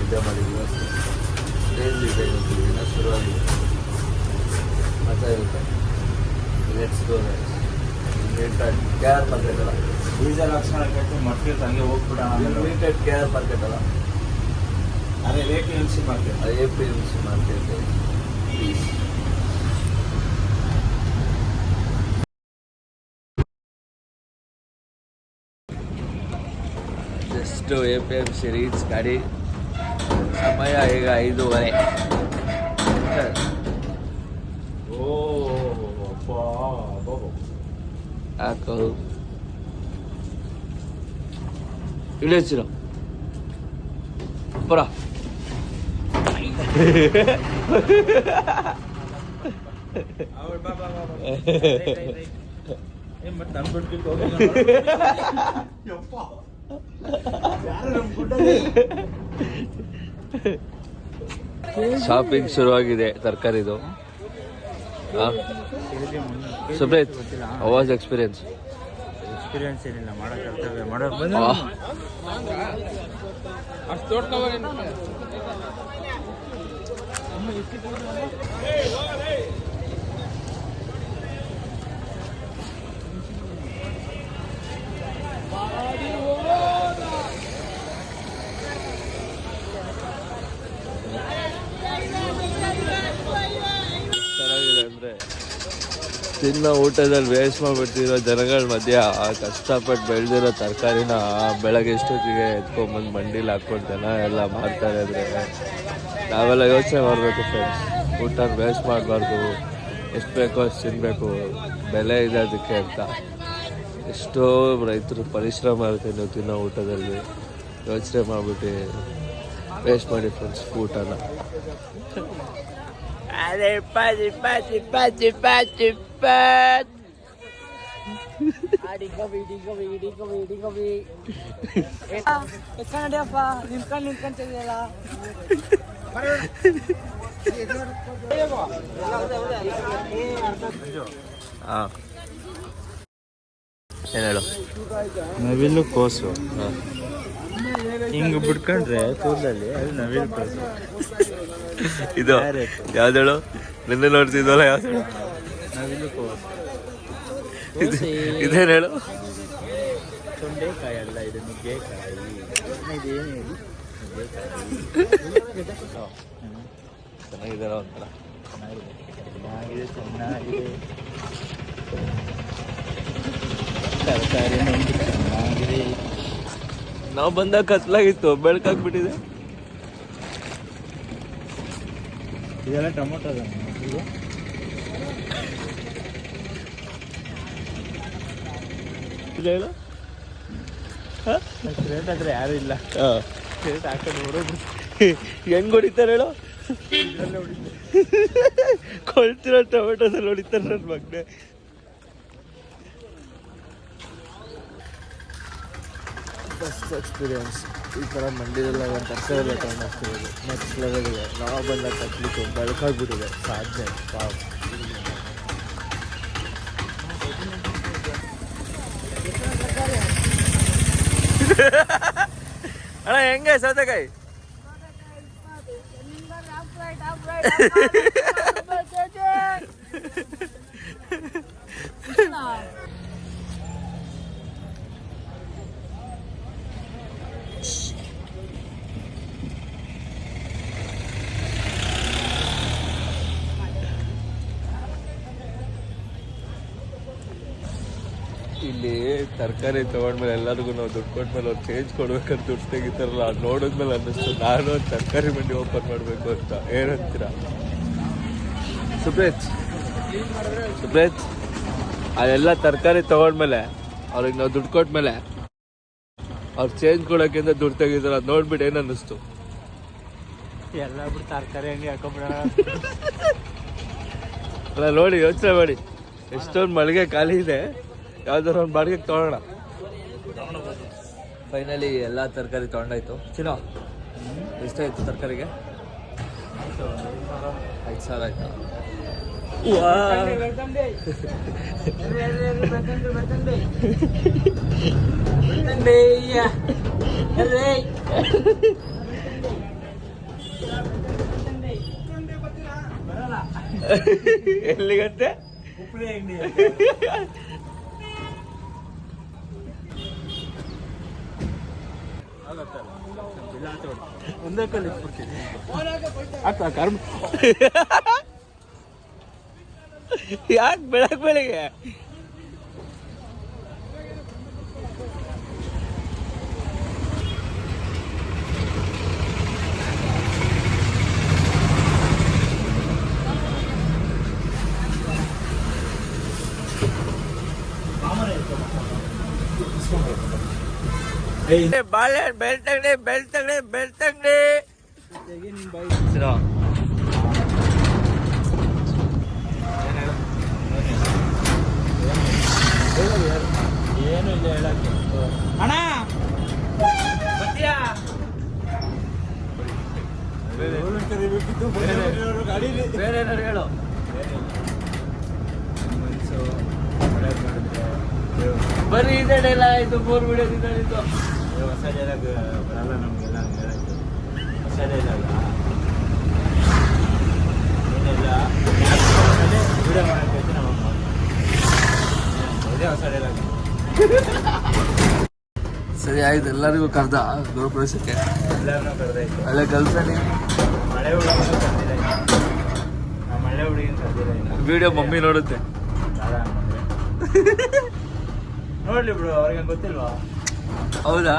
ನಿದ್ದೆ ಮಾಡಿದ್ವಿ ಏನಿದೆ ದಿನ ಶುರುವಾಗಿದೆ ಮಜಾ ಇರುತ್ತೆ. Let's go limited KR market ಅಲ್ಲ, ಬೀಜ ಲಕ್ಷಣ ಕಟ್ಟು ಮಾರ್ಕೆಟ್ ಹಂಗೆ ಹೋಗ್ಬಿಡ. ಲಿಮಿಟೆಡ್ KR ಮಾರ್ಕೆಟ್ ಅಲ್ಲ, ಅದೇ APMC market. APMC market. Just APMC reach ಗಾಡಿ. ಸಮಯ ಈಗ 5:30. ಹಾಕೋ ಇಳಿಸಿರ ಬರ ಶಾಪಿಂಗ್ ಶುರುವಾಗಿದೆ ತರಕಾರಿದು. ಸುಬ್ರೇತ್ ಅವಾಜ್ ಎಕ್ಸ್ಪೀರಿಯನ್ಸ್ ಏನಿಲ್ಲ, ಮಾಡೋ ಕರ್ತವ್ಯ ಮಾಡೋ ತಿನ್ನೋ ಊಟದಲ್ಲಿ ವೇಸ್ಟ್ ಮಾಡಿಬಿಡ್ತಿರೋ ಜನಗಳ ಮಧ್ಯ ಕಷ್ಟಪಟ್ಟು ಬೆಳೆದಿರೋ ತರಕಾರಿನ ಬೆಳಗ್ಗೆ ಎಷ್ಟೊತ್ತಿಗೆ ಎತ್ಕೊಂಬಂದು ಮಂಡಿಲಿ ಹಾಕ್ಕೊಂಡು ಜನ ಎಲ್ಲ ಮಾಡ್ತಾರೆ ಅಂದರೆ ನಾವೆಲ್ಲ ಯೋಚನೆ ಮಾಡಬೇಕು ಫ್ರೆಂಡ್ಸ್. ಊಟನ ವೇಸ್ಟ್ ಮಾಡಬಾರ್ದು, ಎಷ್ಟು ಬೇಕೋ ಅಷ್ಟು ತಿನ್ನಬೇಕು, ಬೆಲೆ ಇದೆ ಅದಕ್ಕೆ ಅಂತ. ಎಷ್ಟೋ ರೈತರು ಪರಿಶ್ರಮ ಇರುತ್ತೆ ನೀವು ತಿನ್ನೋ ಊಟದಲ್ಲಿ. ಯೋಚನೆ ಮಾಡಿಬಿಟ್ಟು ವೇಸ್ಟ್ ಮಾಡಿ ಫ್ರೆಂಡ್ಸ್ ಊಟನ. ಅದೇ ಪಾಚಿ ಪಾಚಿ ಪಾಚಿ ಪಾಚಿ ಪಾಚ್ ಎಕ್ಕನಡಿಯಪ್ಪ ನಿಂತ್ಕೊಂಡಿದೆಯಲ್ಲ. ಹಾಂ ಏನು ಹೇಳು. ನವಿಲು ಕೋಸು ಹಿಂಗೆ ಬಿಟ್ಕೊಂಡ್ರೆ ತೋಟದಲ್ಲಿ ಅದು ನವಿಲು ಕೋಸು. ಇದು ಯಾವ್ದು ಹೇಳು, ನಿನ್ನೆ ನೋಡ್ತಿದ್ವಲ್ಲ ಯಾವ್ದು ಹೇಳು. ನವಿಲು ಕೋಸು ಇದೇನು ಹೇಳು. ತೊಂಡೆಕಾಯಿ ಅಲ್ಲ, ಇದು ನುಗ್ಗೆಕಾಯಿ. ಇದೇನು ಹೇಳಿ ಚೆನ್ನಾಗಿದ್ದಾರ ಒಂಥರ. ಚೆನ್ನಾಗಿದೆ ಚೆನ್ನಾಗಿದೆ ತರಕಾರಿ ಚೆನ್ನಾಗಿದೆ. ನಾವು ಬಂದಾಗ ಕತ್ಲಾಗಿತ್ತು, ಬೆಳಕಾಗ್ಬಿಟ್ಟಿದೆ. ಇದೆಲ್ಲ ಟೊಮೊಟೊ ಅದ ಹೇಳು. ರೇಟ್ ಆದರೆ ಯಾರು ಇಲ್ಲ. ರೇಟ್ ಹಾಕೊಂಡು ಹೊಡೋದು ಹೆಂಗ್ ಹೊಡಿತಾರೆ ಹೇಳು. ಕೊಳ್ತಿರೋ ಟೊಮೆಟೊದಲ್ಲಿ ಹೊಡಿತಾರೆ ನನ್ನ ಮಗನೆ. ಫಸ್ಟ್ ಎಕ್ಸ್ಪೀರಿಯನ್ಸ್ ಈ ಥರ ಮಂಡಿಲೆಲ್ಲ ಒಂದು ತರಕಾರಿ ಎಲ್ಲ ತಗೊಂಡು ಹೋಗ್ತಿರೋದು ನೆಕ್ಸ್ಟ್ ಲೆವೆಲ್ ಇದೆ. ನಾವು ಬಂದಾಗ ಕಟ್ಲಿಕ್ಕೆ ಬೆಳಕಾಗ್ಬಿಟ್ಟಿದೆ. ಸಾಧನೆ ಪಾವ್. ಅಣ್ಣ ಹೆಂಗೆ ಸೌತೆಕಾಯಿ? ಇಲ್ಲಿ ತರಕಾರಿ ತೊಗೊಂಡ್ಮೇಲೆ ಎಲ್ಲರಿಗೂ ನಾವು ದುಡ್ಡು ಕೊಟ್ಮೇಲೆ ಅವ್ರು ಚೇಂಜ್ ಕೊಡ್ಬೇಕಂತ ದುಡ್ಡು ತೆಗಿತಾರಲ್ಲ, ಅದು ನೋಡಿದ್ಮೇಲೆ ಅನ್ನಿಸ್ತು ನಾನು ಒಂದು ತರಕಾರಿ ಮಂಡಿ ಓಪನ್ ಮಾಡಬೇಕು ಅಂತ. ಏನಂತೀರ ಸುಬ್ರೇತ್? ಸುಬ್ರೇತ್, ಅದೆಲ್ಲ ತರಕಾರಿ ತೊಗೊಂಡ್ಮೇಲೆ ಅವ್ರಿಗೆ ನಾವು ದುಡ್ಡು ಕೊಟ್ಮೇಲೆ ಅವ್ರು ಚೇಂಜ್ ಕೊಡೋಕ್ಕಿಂತ ದುಡ್ಡು ತೆಗಿತಾರೆ. ಅದು ನೋಡ್ಬಿಟ್ಟು ಏನು ಅನ್ನಿಸ್ತು? ಎಲ್ಲ ಬಿಟ್ಟು ತರಕಾರಿ ಅಂಗಡಿ ಹಾಕೊಂಡ್ಬಿಡೋಣ ಅಲ್ಲ ನೋಡಿ, ಯೋಚನೆ ಮಾಡಿ. ಎಷ್ಟೊಂದು ಮಳಿಗೆ ಖಾಲಿ ಇದೆ, ಯಾವ್ದಾರು ಒಂದು ಬಾಡಿಗೆಗೆ ತೊಗೊಳ್ಳೋಣ. ಫೈನಲಿ ಎಲ್ಲ ತರಕಾರಿ ತೊಗೊಂಡಾಯ್ತು. ಚಿನ್ನೋ ಎಷ್ಟಾಯ್ತು ತರಕಾರಿಗೆ? 5,000 ಆಯ್ತಾ? ಎಲ್ಲಿಗಂತೆ? ಉಪ್ಪಳಿ ಅಂಗಡಿ ಒಂದೇ ಕಲ್ಲಿ ಇಟ್ಬಿಡ್ತೀನಿ ಆಯ್ತಾ ಕರ್ಮ ಯಾಕೆ ಬೆಳಗ್ಗೆ ಬಾಳೆ ಬೆಳ್ತಂಗಡಿ ಏನು ಇಲ್ಲ ಹೇಳಕ್ಕೆ ಅಣ್ಣ ಬೇರೆ ಏನಾರು ಹೇಳು. ಮನ್ಸು ಬರೀ ಇದೇ ಡೈಲಾಗ್ ಆಯ್ತು, 4 ವಿಡಿಯೋದಿಂದ ಇತ್ತು. ಹೊಸ ಡೈಲಾಗ್ ಬರಲ್ಲ ನಮಗೆಲ್ಲ ಹೇಳಕ್ಕೆ. ಹೊಸ ಡೈಲಾಗ ಏನಿಲ್ಲ ವಿಡಿಯೋ ಮಾಡೋಕ್ಕೆ ನಾವು ಇದೇ ಹೊಸ ಡೈಲಾಗ್. ಸರಿ ಆಯ್ತು, ಎಲ್ಲರಿಗೂ ಕರ್ದ ಗೃಹಪ್ರವೇಶಕ್ಕೆ. ಎಲ್ಲರನ್ನೂ ಕರೆದಾಯ್ತು. ಅಲ್ಲೇ ಕಲ್ಸನಿ ಮಳೆ ಹುಡುಗಿನ ಕರೆದಿಲ್ಲ ಇನ್ನು. ಮಳೆ ಹುಡುಗಿನ ಕರೆದಿಲ್ಲ ಇನ್ನು. ವಿಡಿಯೋ ಮಮ್ಮಿ ನೋಡುತ್ತೆ. ನೋಡ್ಲಿ ಬಿಡು, ಅವ್ರಿಗೆ ಗೊತ್ತಿಲ್ವಾ? ಹೌದಾ?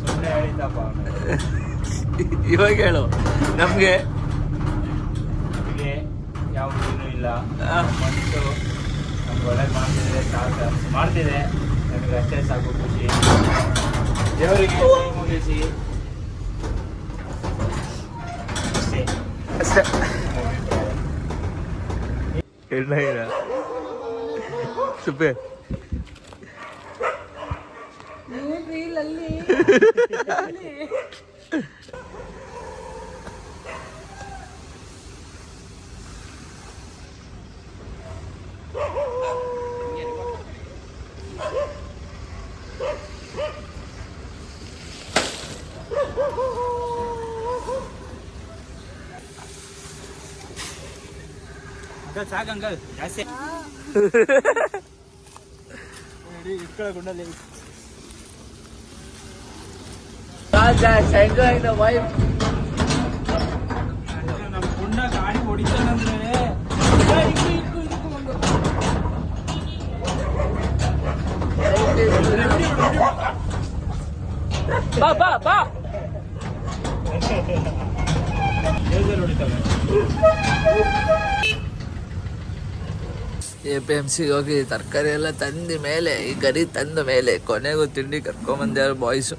ಸುಮ್ಮನೆ ಹೇಳಿದ್ದಪ್ಪ. ಇವಾಗ ಹೇಳು ನಮ್ಗೆ. ನಮಗೆ ಯಾವ ಹುಡುಗಿನೂ ಇಲ್ಲ. ಮನಸ್ಸು ನಮ್ಗೆ ಒಳ್ಳೇದು ಮಾಡ್ತಿದ್ರೆ ಸಾಕು, ಮಾಡ್ತಿದೆ ನಮಗೆ ಅಷ್ಟೇ ಸಾಕು. ಖುಷಿ ದೇವರಿಗೆ ಕೈ ಮುಗಿಸಿ ಅಷ್ಟೇ. ಅಷ್ಟೇ. ಇಲ್ಲ ಸುಬ್ಬೆ ರೀಲಲ್ಲಿ ಸಾಕು ಅಂಕಲ್, ಜಾಸ್ತಿ ಇಟ್ಕೊಳ್ಳ ವೈಫ್ ನಮ್ಮ ಗುಂಡ ಗಾಡಿ ಹೊಡಿತಾನಂದ್ರೆ ಬಾ ಬಾ ಬಾ. ಹೊಡಿತಾನೆ. APMC ಹೋಗಿ ತರಕಾರಿ ಎಲ್ಲ ತಂದ ಮೇಲೆ, ಈ ಗರಿ ತಂದ ಮೇಲೆ ಕೊನೆಗೂ ತಿಂಡಿ ಕರ್ಕೊಂಬಂದ್ಯಾರು ಬಾಯ್ಸು.